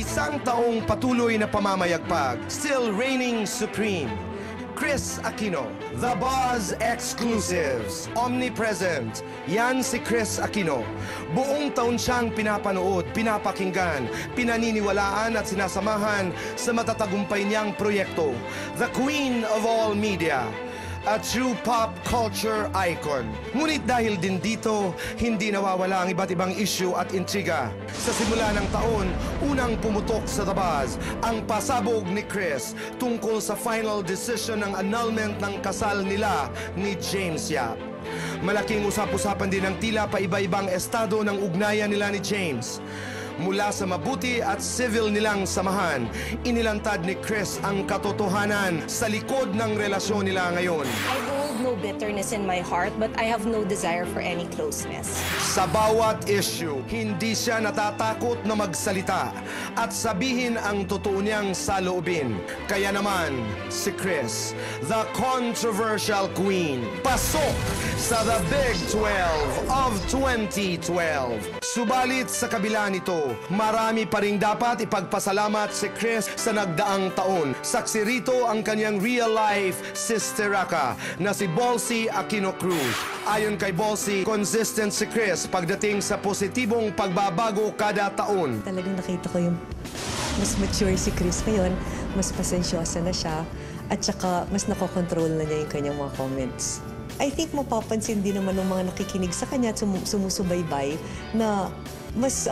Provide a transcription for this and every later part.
Isang taong patuloy na pamamayagpag, still reigning supreme. Kris Aquino, The Buzz Exclusives, omnipresent. Yan si Kris Aquino. Buong taon siyang pinapanood, pinapakinggan, pinaniniwalaan at sinasamahan sa matatagumpay niyang proyekto. The Queen of all media. A true pop culture icon. Ngunit dahil din dito, hindi nawawala ang iba't ibang issue at intriga. Sa simula ng taon, unang pumutok sa The Buzz ang pasabog ni Kris tungkol sa final decision ng annulment ng kasal nila ni James Yap. Malaking usap-usapan din ang tila pa iba-ibang estado ng ugnayan nila ni James. Mula sa mabuti at civil nilang samahan, inilantad ni Kris ang katotohanan sa likod ng relasyon nila ngayon. I hold no bitterness in my heart, but I have no desire for any closeness. Sa bawat issue, hindi siya natatakot na magsalita at sabihin ang totoo niyang saloobin. Kaya naman, si Kris, the controversial queen, pasok sa The Big 12 of 2012. Subalit sa kabila nito, marami pa ring dapat ipagpasalamat si Kris sa nagdaang taon. Saksi rito ang kanyang real-life sisteraka na si Bolsy Aquino Cruz. Ayon kay Bolsy, consistent si Kris pagdating sa positibong pagbabago kada taon. Talagang nakita ko yung mas mature si Kris ngayon, mas pasensyosa na siya, at saka mas nakokontrol na niya yung kanyang mga comments. I think mapapansin din naman ng mga nakikinig sa kanya at sumusubaybay na mas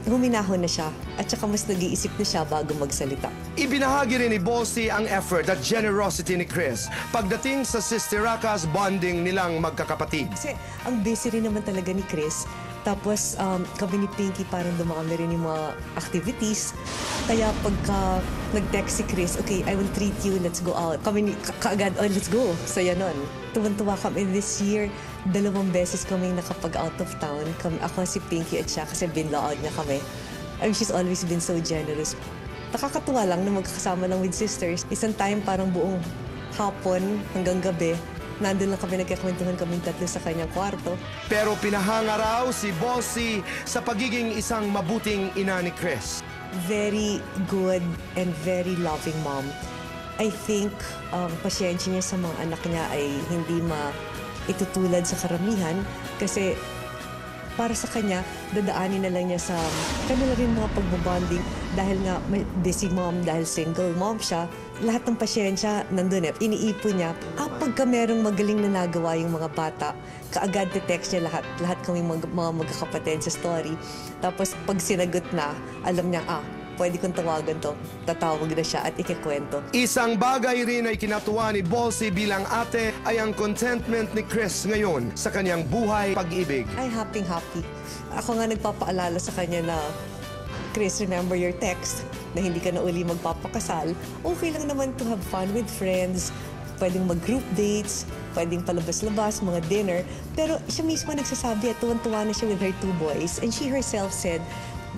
huminahon na siya at saka mas nag-iisip na siya bago magsalita. Ibinahagi rin ni Bolsy ang effort at generosity ni Kris pagdating sa Sisteraka's bonding nilang magkakapatid. Kasi ang busy rin naman talaga ni Kris. Tapos kami ni Pinky parang dumakami rin yung mga activities. Kaya pagka nag-text si Kris, okay, I will treat you, let's go out. Kami ni kaagad, oh, let's go. Saya nun. Tuwan-tuwa kami this year. 2 beses kami nakapag-out of town. Ako, si Pinky at siya kasi binlaod niya kami. I mean, she's always been so generous. Nakakatuwa lang na magkakasama lang with sisters. Isang time parang buong hapon hanggang gabi, nandun lang kami, nagkakwentuhan kaming tatlo sa kanyang kwarto. Pero pinahanga raw si Bolsy sa pagiging isang mabuting ina ni Kris. Very good and very loving mom. I think pasyensya niya sa mga anak niya ay hindi maitutulad sa karamihan kasi para sa kanya, dadaanin na lang niya sa kanila rin mga pagbabonding dahil nga busy mom, dahil single mom siya. Lahat ng pasyensya nandun eh. Iniipon niya. Pagka merong magaling na nagawa yung mga bata, kaagad text niya lahat. Lahat kami mga magkakapatid sa story. Tapos pag sinagot na, alam niya, pwede kong tawagan to. Tatawag na siya at ikikwento. Isang bagay rin ay kinatuwa ni Bolsy bilang ate ay ang contentment ni Kris ngayon sa kanyang buhay pag-ibig. Ay, happy. Ako nga nagpapaalala sa kanya na, Kris, remember your text na hindi ka na uli magpapakasal. Okay lang naman to have fun with friends. Pwedeng mag-group dates, pwedeng palabas-labas, mga dinner. Pero siya mismo nagsasabi at tuwan-tuwa na siya with her 2 boys. And she herself said,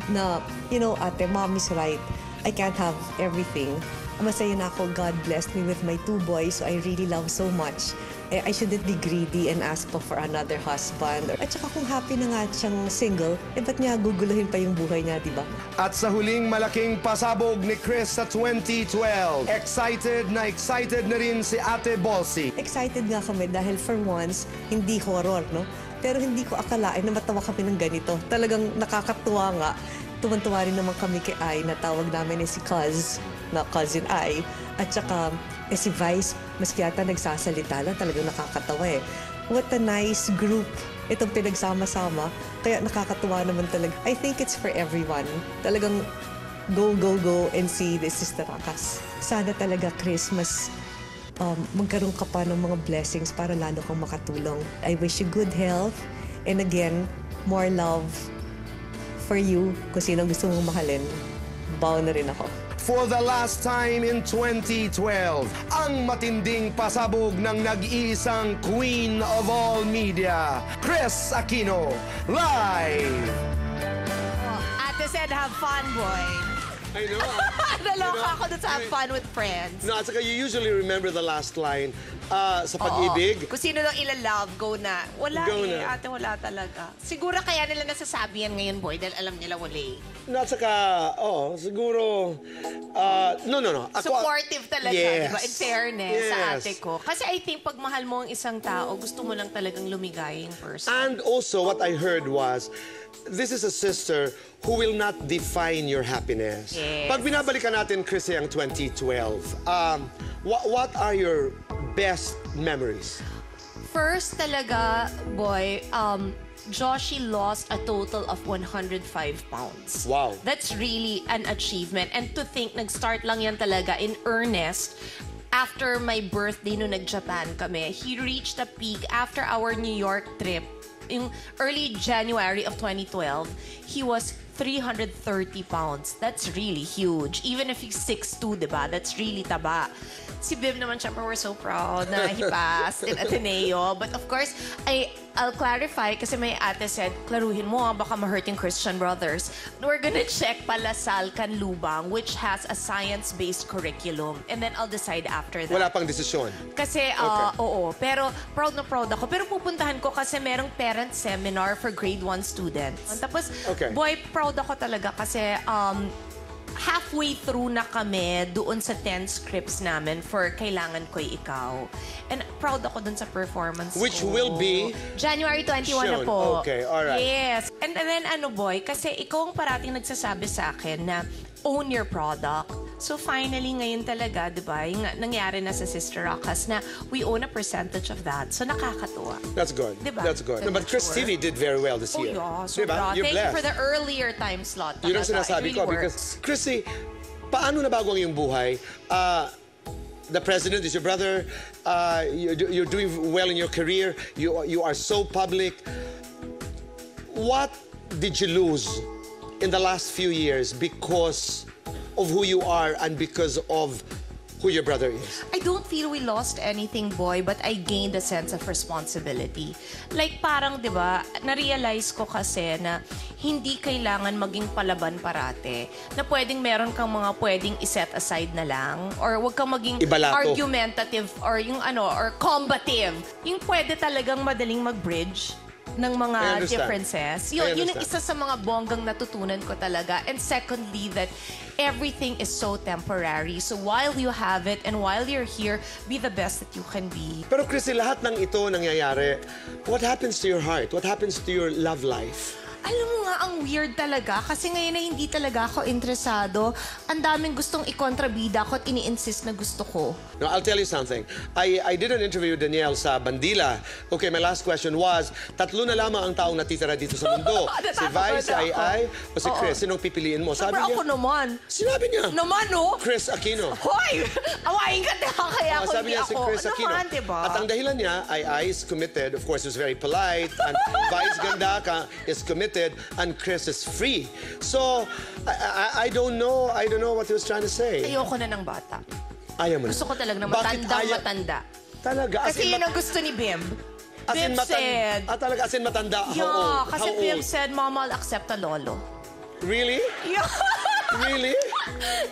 na, you know, ate, mom is right. I can't have everything. Masaya na ako, God blessed me with my 2 boys, so I really love so much. I shouldn't be greedy and ask pa for another husband. At saka kung happy na nga siyang single, ba't niya guguluhin pa yung buhay niya, di ba? At sa huling malaking pasabog ni Kris sa 2012, excited na rin si Ate Bolsy. Excited nga kami dahil for once, hindi horror, no? Pero hindi ko akalain na matawa kami ng ganito. Talagang nakakatuwa nga. Tuwan-tuwa rin naman kami kay Ai, na tawag namin si Cuz, na cousin Ai. At saka si Vice, maski yata nagsasalita lang, talagang nakakatawa eh. What a nice group itong pinagsama-sama. Kaya nakakatuwa naman talaga. I think it's for everyone. Talagang go and see the Sisterakas. Sana talaga, Kris, mas magkaroon ka pa ng mga blessings para lalo kang makatulong. I wish you good health and again, more love for you. Kung sino gusto mong mahalin, bawa na rin ako. For the last time in 2012, ang matinding pasabog ng nag-iisang queen of all media, Kris Aquino, live! Ate said have fun, boy. I know. Naloka ako dun sa have fun with friends. No, at saka you usually remember the last line sa pag-ibig. Kung sino lang ilalove, go na. Wala Go eh, na. ate, wala talaga. Siguro kaya nila nasasabi yan ngayon, boy, dahil alam nila wala eh. No, at saka, siguro, no. Supportive talaga, Yes. di ba? In fairness sa Yes. ate ko. Kasi I think pag mahal mo ang isang tao, gusto mo lang talagang lumigay yung person. And also, what I heard was, this is a sister who will not define your happiness. Yes. Pag binabalikan natin, Chrissy, ang 2012, what are your best memories? First talaga, boy, Joshi lost a total of 105 pounds. Wow. That's really an achievement. And to think, nag-start lang yan talaga in earnest after my birthday nung nag-Japan kami. He reached a peak after our New York trip. In early January of 2012, he was 330 pounds. That's really huge. Even if he's 6'2", diba? That's really taba. Si Bim naman, syempre, we're so proud na he passed in Ateneo. But of course, I'll clarify kasi may ate said, klaruhin mo, baka ma-hurt yung Christian Brothers. We're gonna check Palasal Canlubang, which has a science-based curriculum. And then I'll decide after that. Wala pang desisyon. Kasi, oo. Pero proud na proud ako. Pero pupuntahan ko kasi merong parent seminar for grade 1 students. Tapos, Okay. boy, proud ako talaga kasi halfway through na kami doon sa 10 scripts namin for Kailangan Ko'y Ikaw. And proud ako dun sa performance Which ko. will be? January 21 na Shown. po. Okay, alright. Yes. And then boy, kasi ikaw ang parating nagsasabi sa akin na own your product. So finally, ngayon talaga, di ba, yung nangyari na sa Sister Rockas na we own a percentage of that. So nakakatuwa. That's good. Diba? That's good. No, but Chris Sure. TV did very well this Oh, year. yeah. Diba? You're Thank you blessed. for the earlier time slot. Yun ang talaga. sinasabi It ko really because, works. Chrissy, paano nabago ang iyong buhay? The president is your brother. You're doing well in your career. You are so public. What did you lose in the last few years because of who you are and because of who your brother is? I don't feel we lost anything, boy, but I gained a sense of responsibility. Like parang, di ba, na-realize ko kasi na hindi kailangan maging palaban parate. Na pwedeng meron kang mga pwedeng iset aside na lang. Or wag kang maging Ibalato. argumentative or yung or combative. Yung pwede talagang madaling mag-bridge ng I mga understand. differences. I Yun ang understand. isa sa mga bonggang natutunan ko talaga. And secondly, that everything is so temporary. So while you have it and while you're here, be the best that you can be. Pero Chrissy, lahat ng ito nangyayari, what happens to your heart? What happens to your love life? Alam mo nga, ang weird talaga. Kasi ngayon na hindi talaga ako interesado. Ang daming gustong ikontrabida ko at ini-insist na gusto ko. No, I'll tell you something. I did an interview with Danielle sa Bandila. Okay, my last question was, tatlo na lamang ang taong natitira dito sa mundo. Si Vi, si Ai, o si Chris. Sinong pipiliin mo? Sabi Pero ako niya, naman. sinabi niya, Naman, no? Chris Aquino. Hoy! Awayin ka tayo kaya ako Sabi hindi niya si ako. Chris Aquino. Naman, diba? At ang dahilan niya, Ai is committed. Of course, he was very polite. And Vi's ganda ka is committed. And Chris is free. So, I don't know. I don't know what he was trying to say. Ayoko na ng bata. Ayaw mo na. Gusto ko talaga na Bakit ayaw? matanda. Talaga? As Kasi in, yun ang gusto ni Bim. as in Bim matan- said, talaga, as in matanda. How yeah, old? kasi How Bim old? said, Mama, I'll accept a lolo. Really? Yeah. Really?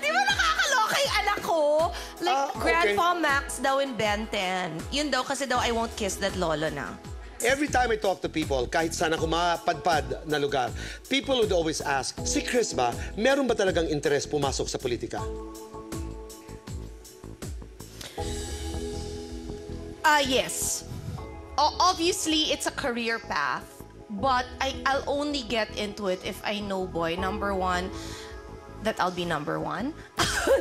Di ba nakakaloka yung anak ko? Like, Okay. Grandpa Max daw in Ben 10. Yun daw, kasi daw I won't kiss that lolo na. Every time I talk to people, kahit saan ako mapadpad na lugar, people would always ask, si Chris ba, meron ba talagang interes pumasok sa politika? Yes. Obviously, it's a career path. But I'll only get into it if I know, boy, number one, that I'll be number one.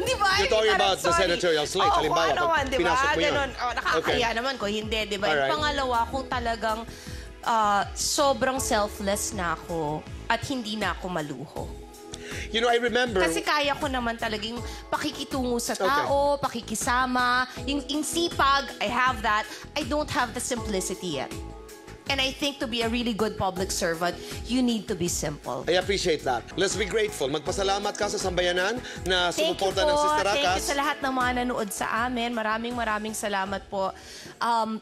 Di ba? You're talking Parang, about the sorry. senatorial slate. Oo, Halimbawa, kung ano pag man, di ba? pinasok mo yun. Ganon. Nakakaya Okay. naman ko, hindi, di ba? Alright. Yung pangalawa, kung talagang sobrang selfless na ako at hindi na ako maluho. You know, I remember... Kasi kaya ko naman talagang pakikitungo sa tao, pakikisama, yung sipag, I have that. I don't have the simplicity yet. And I think to be a really good public servant, you need to be simple. I appreciate that. Let's be grateful. Magpasalamat ka sa sambayanan na Thank you sumuporta po. ng Sister Thank you Racas. sa lahat ng mga nanood sa amin. Maraming salamat po.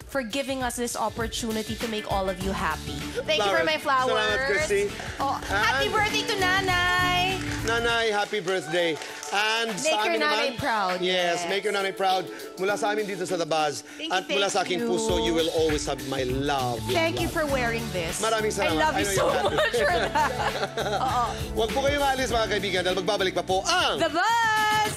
for giving us this opportunity to make all of you happy. Thank you for my Flowers. flowers. Salamat, Christy. Oh, happy And- birthday to Nanay! Nanay, happy birthday. And Make sa your amin nanay naman, proud. Yes, Yes. make your nanay proud. Mula sa amin dito sa The Buzz. Thank you, At mula sa thank aking you. puso, you will always have my love. Thank you for wearing this. Maraming salamat. I love you I know so you're happy. much for that. Huwag po kayo maalis mga kaibigan dahil magbabalik pa po ang The Buzz!